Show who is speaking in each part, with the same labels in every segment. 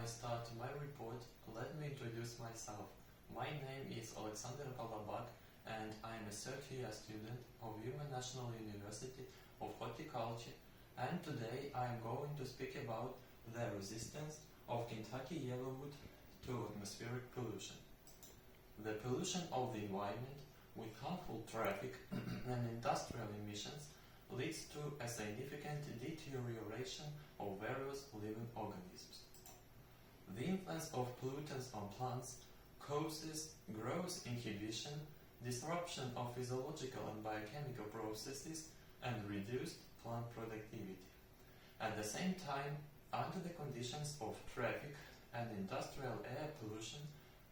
Speaker 1: start my report, let me introduce myself. My name is Alexander Balabak and I am a third-year student of Uman National University of Horticulture, and today I am going to speak about the resistance of Kentucky yellowwood to atmospheric pollution. The pollution of the environment with harmful traffic and industrial emissions leads to a significant deterioration of various living organisms. The influence of pollutants on plants causes growth inhibition, disruption of physiological and biochemical processes, and reduced plant productivity. At the same time, under the conditions of traffic and industrial air pollution,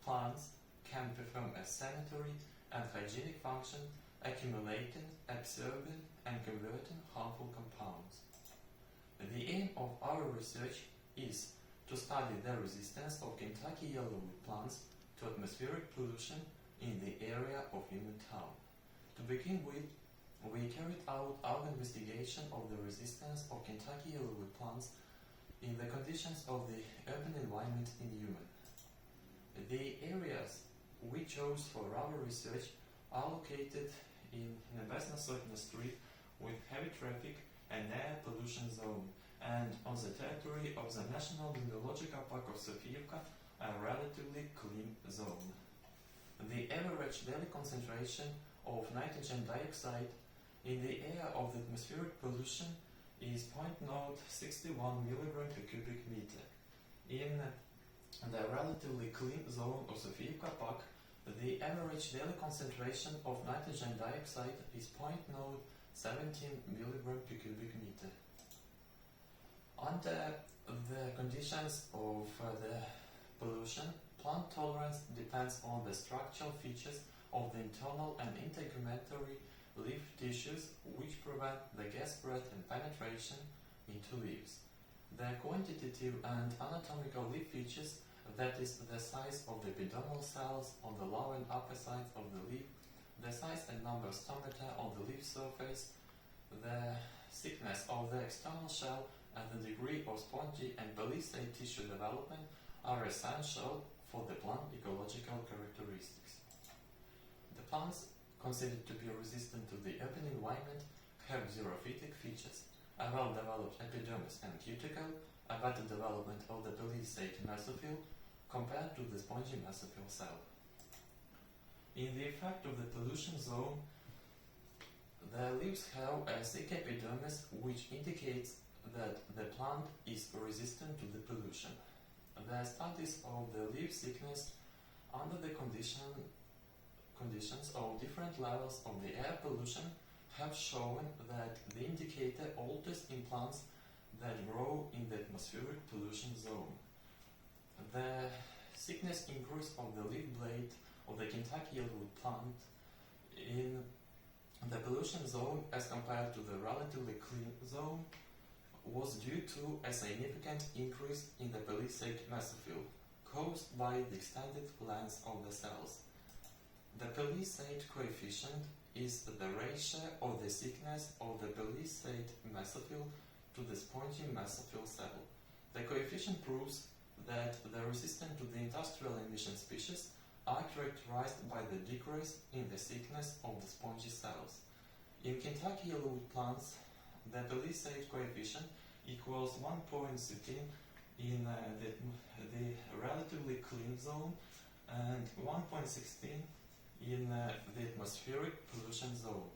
Speaker 1: plants can perform a sanitary and hygienic function, accumulating, absorbing, and converting harmful compounds. The aim of our research is to study the resistance of Kentucky yellowwood plants to atmospheric pollution in the area of Uman town. To begin with, we carried out our investigation of the resistance of Kentucky yellowwood plants in the conditions of the urban environment in Uman. The areas we chose for our research are located in Nebesna-Sotna Street with heavy traffic and air pollution zone, and on the territory of the National Biological Park of Sofiivka, a relatively clean zone. The average daily concentration of nitrogen dioxide in the air of the atmospheric pollution is 0.061 mg per cubic meter. In the relatively clean zone of Sofiivka Park, the average daily concentration of nitrogen dioxide is 0.017 mg per cubic meter. Under the conditions of the pollution, plant tolerance depends on the structural features of the internal and integumentary leaf tissues, which prevent the gas spread and penetration into leaves. The quantitative and anatomical leaf features, that is, the size of the epidermal cells on the lower and upper sides of the leaf, the size and number of stomata on the leaf surface, the thickness of the external shell, and the degree of spongy and palisade tissue development are essential for the plant ecological characteristics. The plants considered to be resistant to the urban environment have xerophytic features, a well-developed epidermis and cuticle, a better development of the palisade mesophyll compared to the spongy mesophyll cell. In the effect of the pollution zone, the leaves have a thick epidermis, which indicates that the plant is resistant to the pollution. The studies of the leaf thickness under the conditions of different levels of the air pollution have shown that the indicator alters in plants that grow in the atmospheric pollution zone. The thickness increase of the leaf blade of the Kentucky yellowwood plant in the pollution zone as compared to the relatively clean zone was due to a significant increase in the palisade mesophyll caused by the extended length of the cells. The palisade coefficient is the ratio of the thickness of the palisade mesophyll to the spongy mesophyll cell. The coefficient proves that the resistant to the industrial emission species are characterized by the decrease in the thickness of the spongy cells. In Kentucky yellowwood plants, the palisade coefficient equals 1.13 in the relatively clean zone and 1.16 in the atmospheric pollution zone.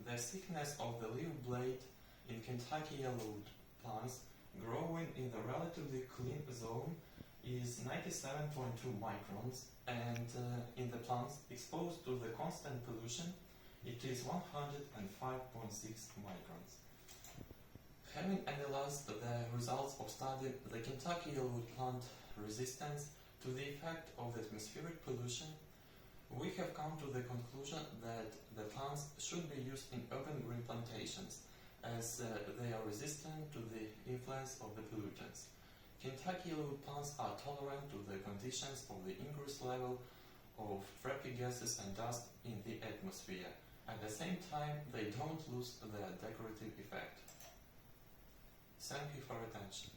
Speaker 1: The thickness of the leaf blade in Kentucky yellowwood plants growing in the relatively clean zone is 97.2 microns, and in the plants exposed to the constant pollution it is 105.6 microns. Having analyzed the results of studying the Kentucky yellowwood plant resistance to the effect of the atmospheric pollution, we have come to the conclusion that the plants should be used in urban green plantations, as they are resistant to the influence of the pollutants. Kentucky yellowwood plants are tolerant to the conditions of the increased level of traffic gases and dust in the atmosphere. At the same time, they don't lose their decorative effect. Thank you for your attention.